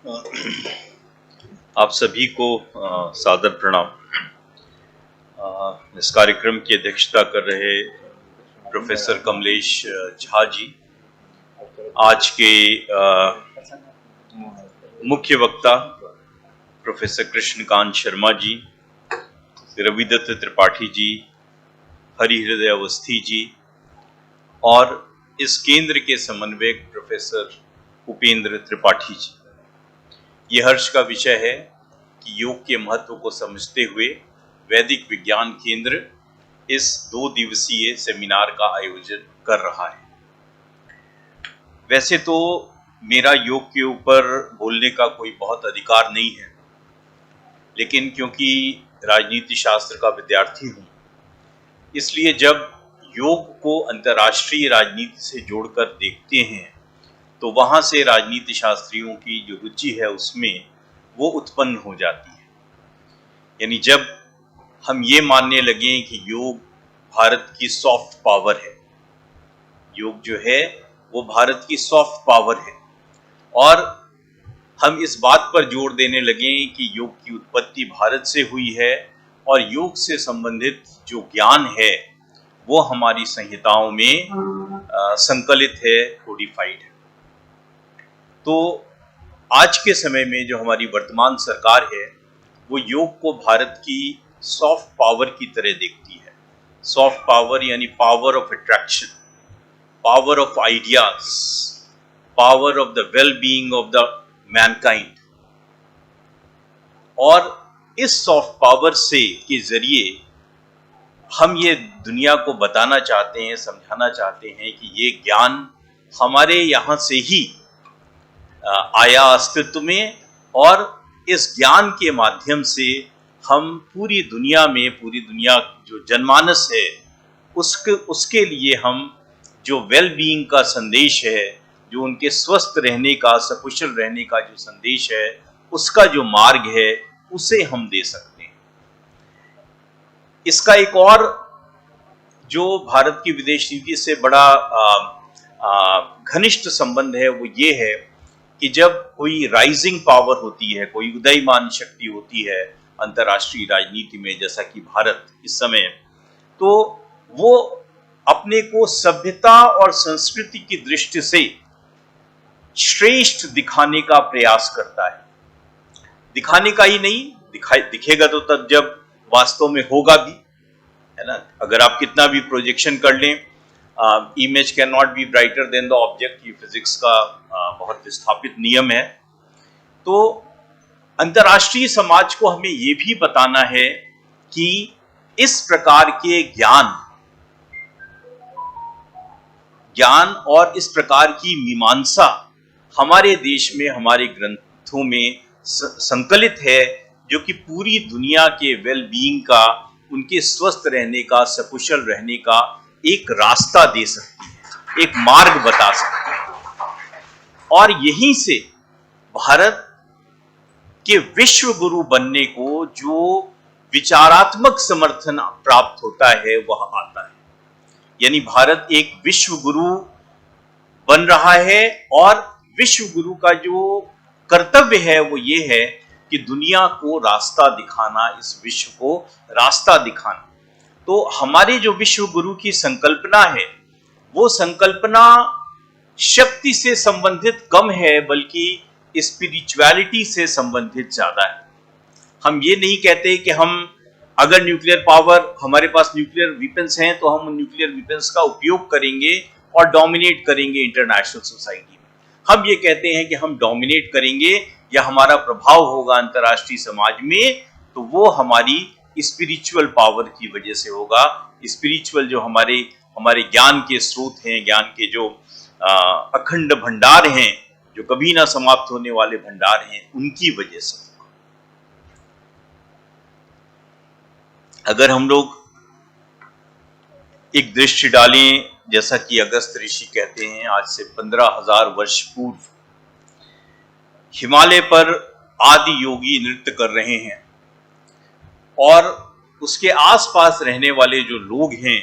आप सभी को सादर प्रणाम। इस कार्यक्रम की अध्यक्षता कर रहे प्रोफेसर कमलेश झा जी, आज के मुख्य वक्ता प्रोफेसर कृष्णकांत शर्मा जी, रविदत्त त्रिपाठी जी, हरिहृदय अवस्थी जी और इस केंद्र के समन्वयक प्रोफेसर उपेंद्र त्रिपाठी जी। ये हर्ष का विषय है कि योग के महत्व को समझते हुए वैदिक विज्ञान केंद्र इस 2 दिवसीय सेमिनार का आयोजन कर रहा है। वैसे तो मेरा योग के ऊपर बोलने का कोई बहुत अधिकार नहीं है, लेकिन क्योंकि राजनीति शास्त्र का विद्यार्थी हूँ, इसलिए जब योग को अंतर्राष्ट्रीय राजनीति से जोड़कर देखते हैं तो वहां से राजनीति शास्त्रियों की जो रुचि है उसमें वो उत्पन्न हो जाती है। यानी जब हम ये मानने लगे कि योग भारत की सॉफ्ट पावर है, योग जो है वो भारत की सॉफ्ट पावर है, और हम इस बात पर जोर देने लगे कि योग की उत्पत्ति भारत से हुई है और योग से संबंधित जो ज्ञान है वो हमारी संहिताओं में संकलित है, कोडिफाइड है। तो आज के समय में जो हमारी वर्तमान सरकार है वो योग को भारत की सॉफ्ट पावर की तरह देखती है। सॉफ्ट पावर यानी power of attraction, power of ideas, power of the well being of the Mankind. और इस सॉफ्ट पावर से के जरिए हम ये दुनिया को बताना चाहते हैं, समझाना चाहते हैं कि ये ज्ञान हमारे यहाँ से ही आया अस्तित्व में, और इस ज्ञान के माध्यम से हम पूरी दुनिया जो जनमानस है उसके लिए हम जो वेल बीइंग का संदेश है, जो उनके स्वस्थ रहने का, सकुशल रहने का जो संदेश है, उसका जो मार्ग है उसे हम दे सकते हैं। इसका एक और जो भारत की विदेश नीति से बड़ा घनिष्ठ संबंध है वो ये है कि जब कोई राइजिंग पावर होती है, कोई उदयमान शक्ति होती है अंतर्राष्ट्रीय राजनीति में, जैसा कि भारत इस समय, तो वो अपने को सभ्यता और संस्कृति की दृष्टि से श्रेष्ठ दिखाने का प्रयास करता है। दिखाने का ही नहीं, दिखेगा तो तब जब वास्तव में होगा भी, है ना। अगर आप कितना भी प्रोजेक्शन कर लें, image can not be brighter then the object, ये फिजिक्स का बहुत स्थापित नियम है। तो अंतर्राष्ट्रीय समाज को हमें ये भी बताना है कि इस प्रकार के ज्ञान और इस प्रकार की मीमांसा हमारे देश में, हमारे ग्रंथों में संकलित है, जो कि पूरी दुनिया के वेल बीइंग का, उनके स्वस्थ रहने का, सकुशल रहने का एक रास्ता दे सकती है, एक मार्ग बता सकती है। और यहीं से भारत के विश्व गुरु बनने को जो विचारात्मक समर्थन प्राप्त होता है वह आता है। यानी भारत एक विश्व गुरु बन रहा है, और विश्व गुरु का जो कर्तव्य है वो ये है कि दुनिया को रास्ता दिखाना, इस विश्व को रास्ता दिखाना। तो हमारे जो विश्व गुरु की संकल्पना है वो संकल्पना शक्ति से संबंधित कम है, बल्कि स्पिरिचुअलिटी से संबंधित ज्यादा है। हम ये नहीं कहते कि हम अगर न्यूक्लियर पावर, हमारे पास न्यूक्लियर वेपन्स हैं तो हम न्यूक्लियर वेपन्स का उपयोग करेंगे और डोमिनेट करेंगे इंटरनेशनल सोसाइटी में। हम ये कहते हैं कि हम डोमिनेट करेंगे या हमारा प्रभाव होगा अंतर्राष्ट्रीय समाज में, तो वो हमारी स्पिरिचुअल पावर की वजह से होगा। स्पिरिचुअल जो हमारे ज्ञान के स्रोत हैं, ज्ञान के जो अखंड भंडार हैं, जो कभी ना समाप्त होने वाले भंडार हैं, उनकी वजह से। अगर हम लोग एक दृष्टि डालें, जैसा कि अगस्त ऋषि कहते हैं, आज से 15,000 वर्ष पूर्व हिमालय पर आदि योगी नृत्य कर रहे हैं, और उसके आसपास रहने वाले जो लोग हैं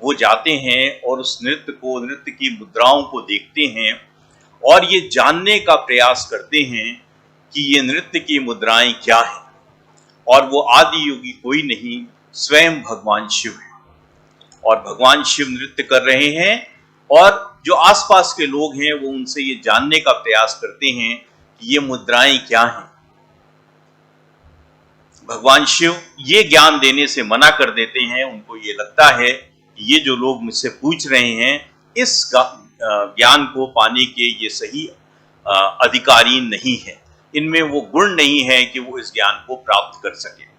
वो जाते हैं और उस नृत्य की मुद्राओं को देखते हैं और ये जानने का प्रयास करते हैं कि ये नृत्य की मुद्राएं क्या है, और वो आदि योगी कोई नहीं, स्वयं भगवान शिव है। और भगवान शिव नृत्य कर रहे हैं, और जो आसपास के लोग हैं वो उनसे ये जानने का प्रयास करते हैं कि ये मुद्राएं क्या हैं। भगवान शिव ये ज्ञान देने से मना कर देते हैं। उनको ये लगता है कि ये जो लोग मुझसे पूछ रहे हैं, इस ज्ञान को पाने के ये सही अधिकारी नहीं है, इनमें वो गुण नहीं है कि वो इस ज्ञान को प्राप्त कर सके।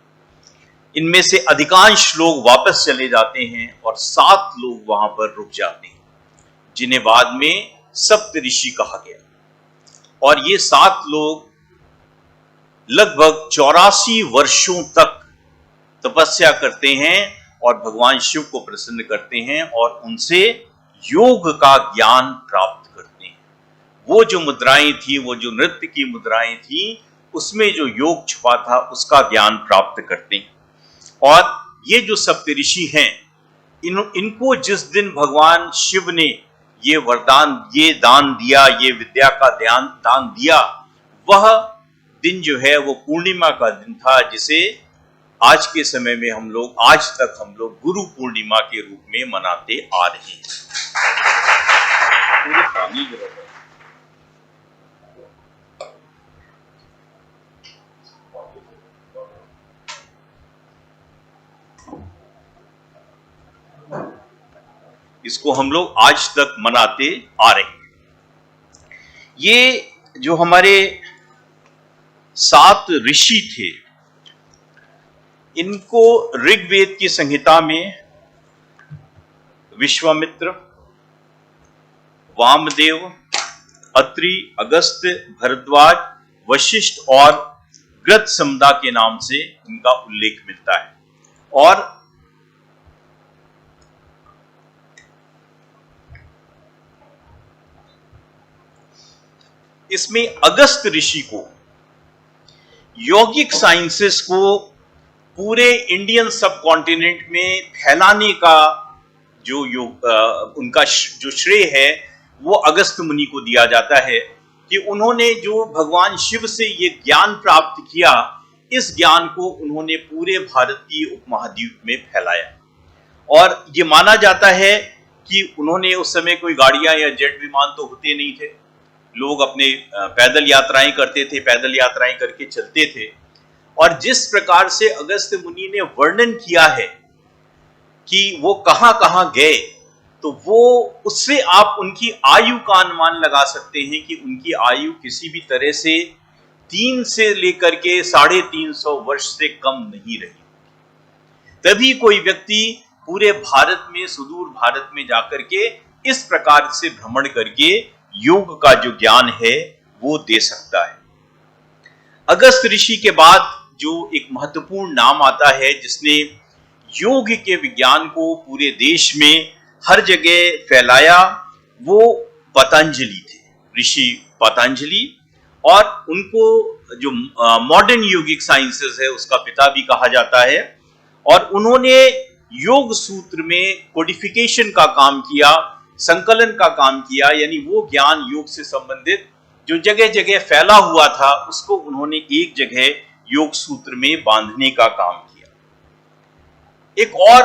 इनमें से अधिकांश लोग वापस चले जाते हैं और 7 लोग वहां पर रुक जाते हैं, जिन्हें बाद में सप्तऋषि कहा गया। और ये 7 लोग लगभग 84 वर्षों तक तपस्या करते हैं और भगवान शिव को प्रसन्न करते हैं और उनसे योग का ज्ञान प्राप्त करते हैं। वो जो मुद्राएं थी, वो जो नृत्य की मुद्राएं थी, उसमें जो योग छुपा था उसका ज्ञान प्राप्त करते हैं। और ये जो सप्तऋषि हैं, इनको जिस दिन भगवान शिव ने ये वरदान, ये दान दिया, ये विद्या का दान दिया, वह दिन जो है वो पूर्णिमा का दिन था, जिसे आज के समय में आज तक हम लोग गुरु पूर्णिमा के रूप में मनाते आ रहे हैं। इसको हम लोग आज तक मनाते आ रहे हैं। ये जो हमारे 7 ऋषि थे, इनको ऋग्वेद की संहिता में विश्वामित्र, वामदेव, अत्रि, अगस्त्य, भरद्वाज, वशिष्ठ और गृत्समदा के नाम से इनका उल्लेख मिलता है। और इसमें अगस्त ऋषि को यौगिक साइंसेस को पूरे इंडियन सब कॉन्टिनेंट में फैलाने का उनका जो श्रेय है वो अगस्त मुनि को दिया जाता है कि उन्होंने जो भगवान शिव से ये ज्ञान प्राप्त किया, इस ज्ञान को उन्होंने पूरे भारतीय उपमहाद्वीप में फैलाया। और ये माना जाता है कि उन्होंने उस समय कोई गाड़ियां या जेट विमान तो होते नहीं थे, लोग अपने पैदल यात्राएं करते थे, पैदल यात्राएं करके चलते थे। और जिस प्रकार से अगस्त्य मुनि ने वर्णन किया है कि वो कहां कहां गए, तो वो उससे आप उनकी आयु का अनुमान लगा सकते हैं कि उनकी आयु किसी भी तरह से 3 से लेकर के 350 वर्ष से कम नहीं रही। तभी कोई व्यक्ति पूरे भारत में, सुदूर भारत में जाकर के इस प्रकार से भ्रमण करके योग का जो ज्ञान है वो दे सकता है। अगस्त ऋषि के बाद जो एक महत्वपूर्ण नाम आता है जिसने योग के विज्ञान को पूरे देश में हर जगह फैलाया, वो पतंजलि थे, ऋषि पतंजलि। और उनको जो मॉडर्न योगिक साइंसेस है उसका पिता भी कहा जाता है। और उन्होंने योग सूत्र में कोडिफिकेशन का काम किया, संकलन का काम किया, यानी वो ज्ञान योग से संबंधित जो जगह जगह फैला हुआ था उसको उन्होंने एक जगह योग सूत्र में बांधने का काम किया। एक और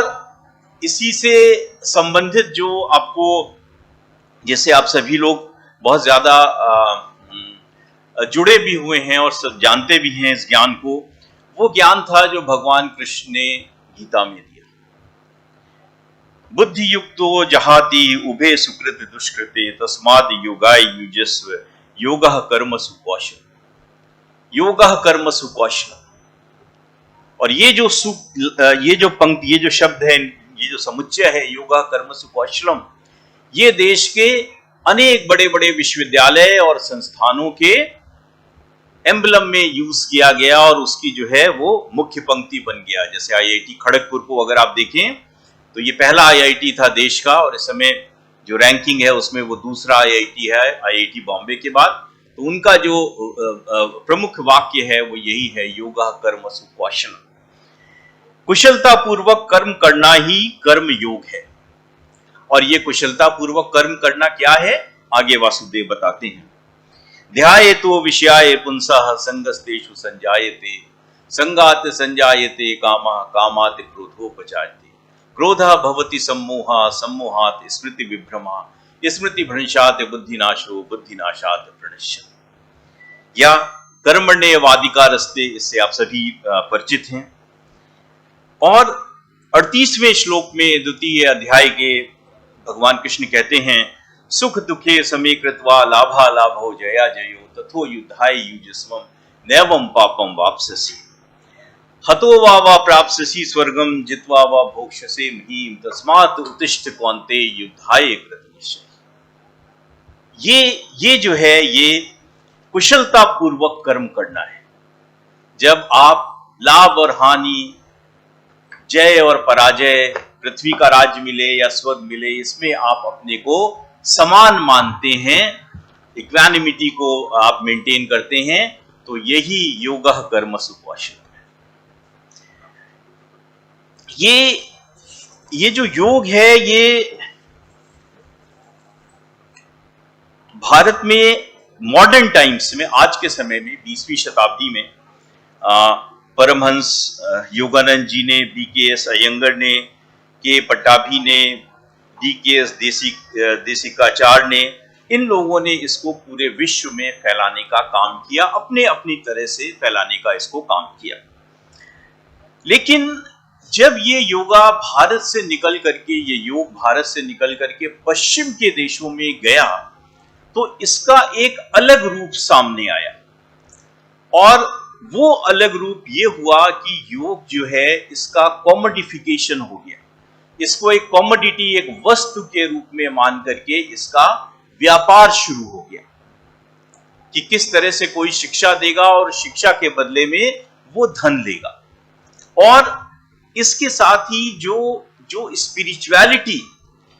इसी से संबंधित जो आपको, जैसे आप सभी लोग बहुत ज्यादा जुड़े भी हुए हैं और सब जानते भी हैं इस ज्ञान को, वो ज्ञान था जो भगवान कृष्ण ने गीता में दिया। बुद्धि युक्तो जहाति उभे सुकृत दुष्कृते तस्माद योगाय युजस्व योगः कर्मसु कौशलम्। योगः कर्मसु कौशलम्। और ये जो पंक्ति, ये जो शब्द है, ये जो समुच्चय है योगः कर्मसु कौशलम्, ये देश के अनेक बड़े बड़े विश्वविद्यालय और संस्थानों के एम्बलम में यूज किया गया और उसकी जो है वो मुख्य पंक्ति बन गया। जैसे IIT खड़गपुर को अगर आप देखें तो ये पहला IIT था देश का, और इस समय जो रैंकिंग है उसमें वो दूसरा IIT है, IIT बॉम्बे के बाद। तो उनका जो प्रमुख वाक्य है वो यही है, योगः कर्मसु कौशलम्। कुशलता पूर्वक कर्म करना ही कर्म योग है। और ये कुशलता पूर्वक कर्म करना क्या है, आगे वासुदेव बताते हैं। ध्यायेतो विषयाय पुंसः संगस्तेषु संजायते, संगात संजायते कामः, कामात् क्रोधोपजायते, क्रोधः भवति सम्मोहः, सम्मोहात् स्मृति विभ्रमः, स्मृति भ्रंशात् बुद्धिनाशो, बुद्धिनाशात् प्रणश्यति। या कर्मण्येवाधिकारस्ते, इससे आप सभी परिचित हैं। और 38वें श्लोक में द्वितीय अध्याय के भगवान कृष्ण कहते हैं, सुख दुखे समे कृत्वा लाभा लाभो जया जयो, तथो युद्धाय युजस्वम नैवं पापम वाप्स्यसि, हतो वा प्राप्स्यसि स्वर्गम जित्वा वा भोक्ष्यसे महीम, तस्मात् उत्तिष्ठ कौन्तेय युद्धाय कृतनिश्चय। ये जो है, ये कुशलता पूर्वक कर्म करना है। जब आप लाभ और हानि, जय और पराजय, पृथ्वी का राज्य मिले या स्वर्ग मिले, इसमें आप अपने को समान मानते हैं, इक्वानिमिटी को आप मेंटेन करते हैं, तो यही योगः कर्मसु कौशलम् है। ये जो योग है, ये भारत में मॉडर्न टाइम्स में, आज के समय में 20वीं शताब्दी में परमहंस योगानंद जी ने, BKS अयंगर ने, के पट्टाभी ने, DKS देसिकाचार्य ने, इन लोगों ने इसको पूरे विश्व में फैलाने का काम किया, अपने अपनी तरह से फैलाने का इसको काम किया। लेकिन जब ये योगा भारत से निकल करके, ये योग भारत से निकल करके पश्चिम के देशों में गया, तो इसका एक अलग रूप सामने आया। और वो अलग रूप ये हुआ कि योग जो है, इसका कॉमोडिफिकेशन हो गया। इसको एक कॉमोडिटी, एक वस्तु के रूप में मान करके इसका व्यापार शुरू हो गया कि किस तरह से कोई शिक्षा देगा और शिक्षा के बदले में वो धन लेगा। और इसके साथ ही जो स्पिरिचुअलिटी,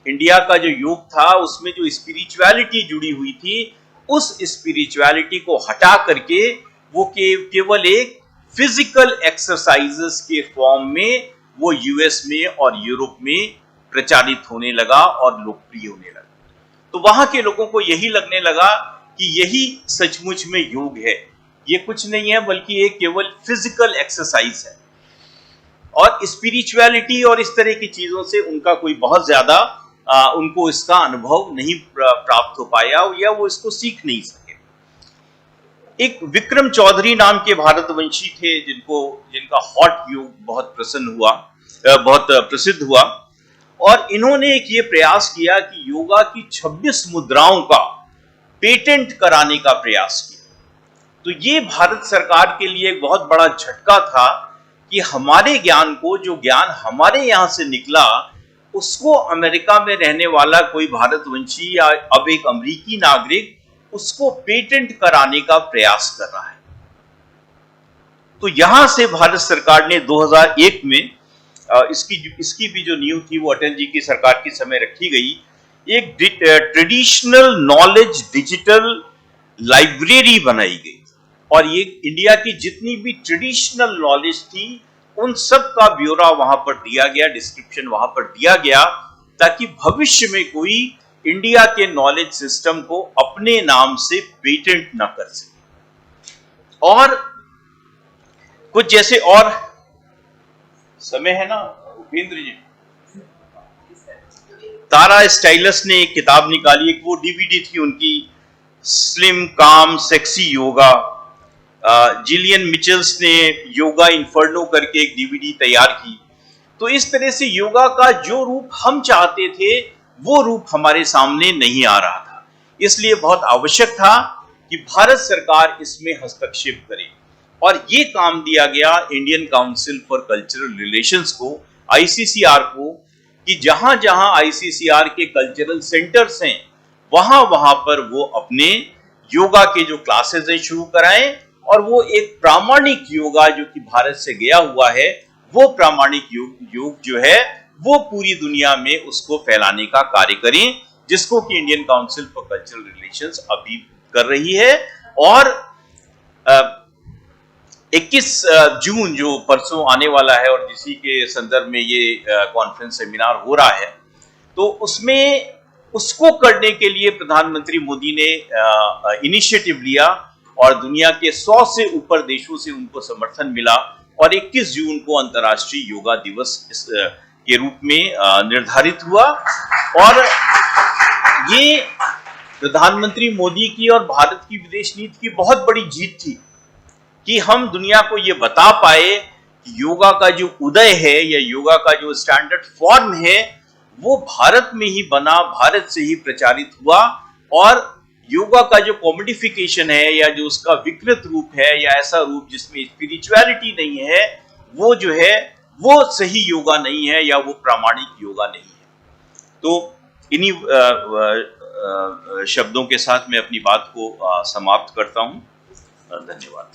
इंडिया का जो योग था, उसमें जो स्पिरिचुअलिटी जुड़ी हुई थी, उस स्पिरिचुअलिटी को हटा करके वो केवल एक फिजिकल एक्सरसाइजेस के फॉर्म में वो US में और यूरोप में प्रचारित होने लगा और लोकप्रिय होने लगा। तो वहां के लोगों को यही लगने लगा कि यही सचमुच में योग है, ये कुछ नहीं है बल्कि एक केवल फिजिकल एक्सरसाइज है। और स्पिरिचुअलिटी और इस तरह की चीजों से उनका कोई बहुत ज्यादा उनको इसका अनुभव नहीं प्राप्त हो पाया, या वो इसको सीख नहीं सके। एक विक्रम चौधरी नाम के भारतवंशी थे, जिनका हॉट योग बहुत बहुत प्रसिद्ध हुआ, और इन्होंने एक ये प्रयास किया कि योगा की 26 मुद्राओं का पेटेंट कराने का प्रयास किया। तो ये भारत सरकार के लिए एक बहुत बड़ा झटका था कि हमारे ज्ञान को, जो ज्ञान हमारे यहां से निकला, उसको अमेरिका में रहने वाला कोई भारतवंशी या अब एक अमेरिकी नागरिक उसको पेटेंट कराने का प्रयास कर रहा है। तो यहां से भारत सरकार ने 2001 में इसकी भी जो नींव थी वो अटल जी की सरकार के समय रखी गई। एक ट्रेडिशनल नॉलेज डिजिटल लाइब्रेरी बनाई गई, और ये इंडिया की जितनी भी ट्रेडिशनल नॉलेज थी उन सब का ब्यौरा वहां पर दिया गया, डिस्क्रिप्शन वहां पर दिया गया, ताकि भविष्य में कोई इंडिया के नॉलेज सिस्टम को अपने नाम से पेटेंट ना कर सके। और कुछ जैसे और समय है ना उपेंद्र जी, तारा स्टाइलस ने एक किताब निकाली, एक वो DVD थी उनकी, स्लिम काम सेक्सी योगा। जिलियन मिचेल्स ने योगा इन्फर्नो करके एक DVD तैयार की। तो इस तरह से योगा का जो रूप हम चाहते थे वो रूप हमारे सामने नहीं आ रहा था। इसलिए बहुत आवश्यक था कि भारत सरकार इसमें हस्तक्षेप करे, और ये काम दिया गया Indian council for cultural relations को, ICCR को, कि जहां जहां ICCR के कल्चरल सेंटर्स हैं वहां पर वो अपने योगा के जो क्लासेस हैं शुरू कराएं, और वो एक प्रामाणिक योगा जो कि भारत से गया हुआ है, वो प्रामाणिक योग जो है वो पूरी दुनिया में उसको फैलाने का कार्य करें, जिसको कि Indian council for cultural relations अभी कर रही है। और 21 जून जो परसों आने वाला है, और इसी के संदर्भ में ये कॉन्फ्रेंस सेमिनार हो रहा है, तो उसमें उसको करने के लिए प्रधानमंत्री मोदी ने इनिशिएटिव लिया और दुनिया के 100 से ऊपर देशों से उनको समर्थन मिला और 21 जून को अंतर्राष्ट्रीय योगा दिवस के रूप में निर्धारित हुआ। और ये प्रधानमंत्री मोदी की और भारत की विदेश नीति की बहुत बड़ी जीत थी कि हम दुनिया को ये बता पाए कि योगा का जो उदय है या योगा का जो स्टैंडर्ड फॉर्म है वो भारत में ही बना, भारत से ही प्रचारित हुआ। और योगा का जो कॉमोडिफिकेशन है या जो उसका विकृत रूप है या ऐसा रूप जिसमें स्पिरिचुअलिटी नहीं है, वो जो है वो सही योगा नहीं है या वो प्रामाणिक योगा नहीं है। तो इन्हीं शब्दों के साथ मैं अपनी बात को समाप्त करता हूं। धन्यवाद।